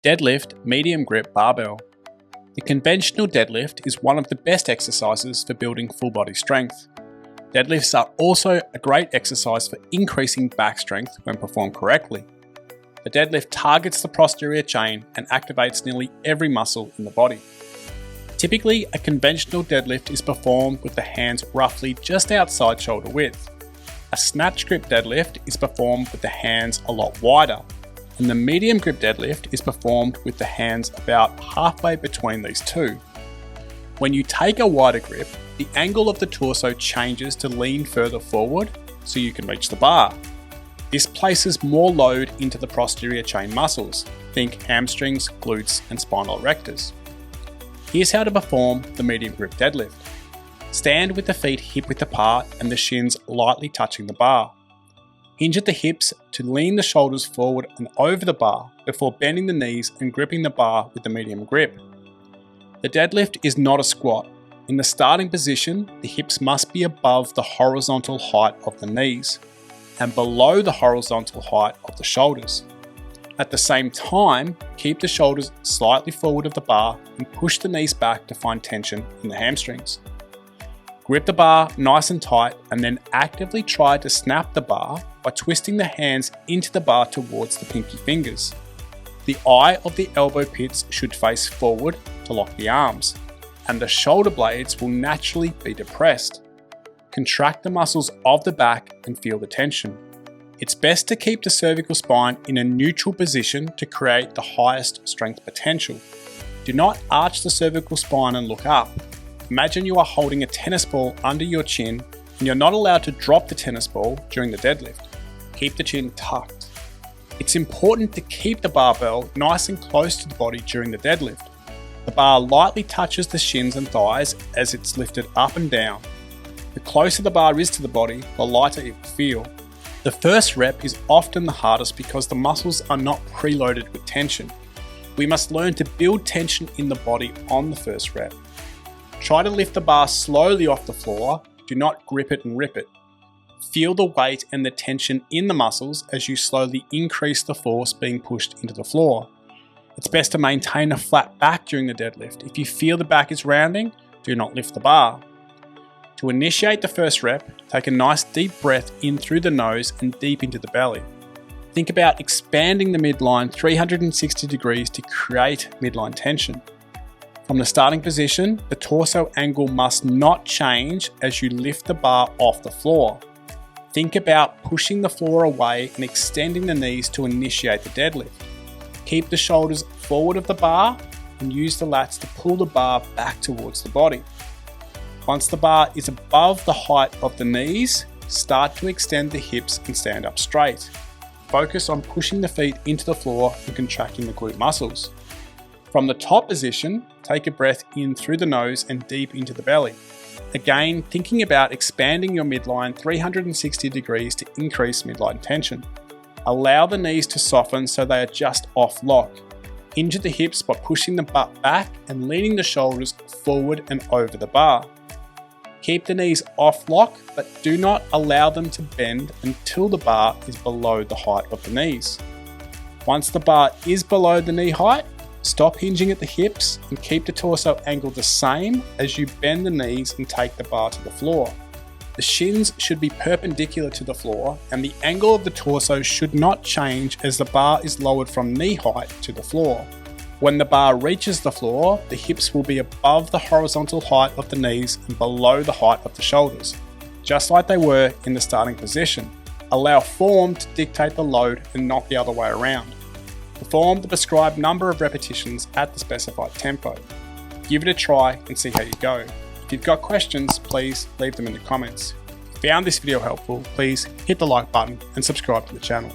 Deadlift medium grip barbell. The conventional deadlift is one of the best exercises for building full body strength. Deadlifts are also a great exercise for increasing back strength when performed correctly. The deadlift targets the posterior chain and activates nearly every muscle in the body. Typically, a conventional deadlift is performed with the hands roughly just outside shoulder width. A snatch grip deadlift is performed with the hands a lot wider, and the medium grip deadlift is performed with the hands about halfway between these two. When you take a wider grip, the angle of the torso changes to lean further forward so you can reach the bar. This places more load into the posterior chain muscles, think hamstrings, glutes, and spinal erectors. Here's how to perform the medium grip deadlift. Stand with the feet hip-width apart and the shins lightly touching the bar. Hinge at the hips to lean the shoulders forward and over the bar before bending the knees and gripping the bar with the medium grip. The deadlift is not a squat. In the starting position, the hips must be above the horizontal height of the knees and below the horizontal height of the shoulders. At the same time, keep the shoulders slightly forward of the bar and push the knees back to find tension in the hamstrings. Grip the bar nice and tight and then actively try to snap the bar by twisting the hands into the bar towards the pinky fingers. The eye of the elbow pits should face forward to lock the arms, and the shoulder blades will naturally be depressed. Contract the muscles of the back and feel the tension. It's best to keep the cervical spine in a neutral position to create the highest strength potential. Do not arch the cervical spine and look up. Imagine you are holding a tennis ball under your chin and you're not allowed to drop the tennis ball during the deadlift. Keep the chin tucked. It's important to keep the barbell nice and close to the body during the deadlift. The bar lightly touches the shins and thighs as it's lifted up and down. The closer the bar is to the body, the lighter it will feel. The first rep is often the hardest because the muscles are not preloaded with tension. We must learn to build tension in the body on the first rep. Try to lift the bar slowly off the floor, do not grip it and rip it. Feel the weight and the tension in the muscles as you slowly increase the force being pushed into the floor. It's best to maintain a flat back during the deadlift. If you feel the back is rounding, do not lift the bar. To initiate the first rep, take a nice deep breath in through the nose and deep into the belly. Think about expanding the midline 360 degrees to create midline tension. From the starting position, the torso angle must not change as you lift the bar off the floor. Think about pushing the floor away and extending the knees to initiate the deadlift. Keep the shoulders forward of the bar and use the lats to pull the bar back towards the body. Once the bar is above the height of the knees, start to extend the hips and stand up straight. Focus on pushing the feet into the floor and contracting the glute muscles. From the top position, take a breath in through the nose and deep into the belly. Again, thinking about expanding your midline 360 degrees to increase midline tension. Allow the knees to soften so they are just off lock. Hinge the hips by pushing the butt back and leaning the shoulders forward and over the bar. Keep the knees off lock, but do not allow them to bend until the bar is below the height of the knees. Once the bar is below the knee height, stop hinging at the hips and keep the torso angle the same as you bend the knees and take the bar to the floor. The shins should be perpendicular to the floor and the angle of the torso should not change as the bar is lowered from knee height to the floor. When the bar reaches the floor, the hips will be above the horizontal height of the knees and below the height of the shoulders, just like they were in the starting position. Allow form to dictate the load and not the other way around. Perform the prescribed number of repetitions at the specified tempo. Give it a try and see how you go. If you've got questions, please leave them in the comments. If you found this video helpful, please hit the like button and subscribe to the channel.